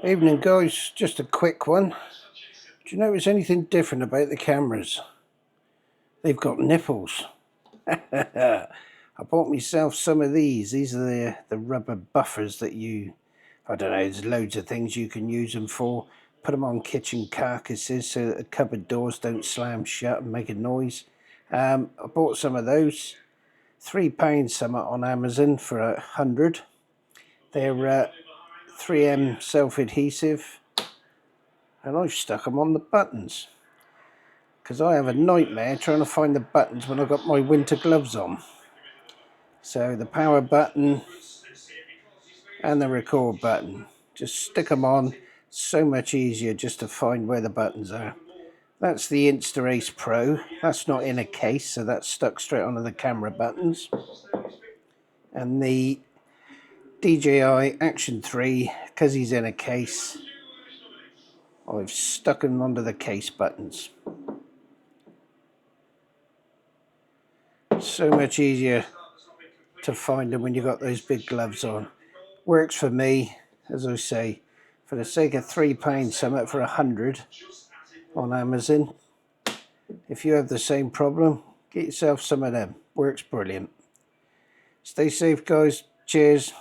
Evening guys, just a quick one. Do you notice anything different about the cameras? They've got nipples. I bought myself some of these. These are the rubber buffers that I don't know, there's loads of things you can use them for. Put them on kitchen carcasses so that the cupboard doors don't slam shut and make a noise. I bought some of those. £3 some on Amazon for 100. They're 3M self-adhesive. And I've stuck them on the buttons because I have a nightmare trying to find the buttons when I've got my winter gloves on. So the power button and the record button, just stick them on. So much easier just to find where the buttons are. That's the Insta Ace Pro. That's not in a case, so that's stuck straight onto the camera buttons. And the DJI Action 3, because he's in a case, I've stuck him onto the case buttons. So much easier to find them when you've got those big gloves on. Works for me, as I say, for the sake of £3 something for 100 on Amazon. If you have the same problem, get yourself some of them. Works brilliant. Stay safe guys. Cheers.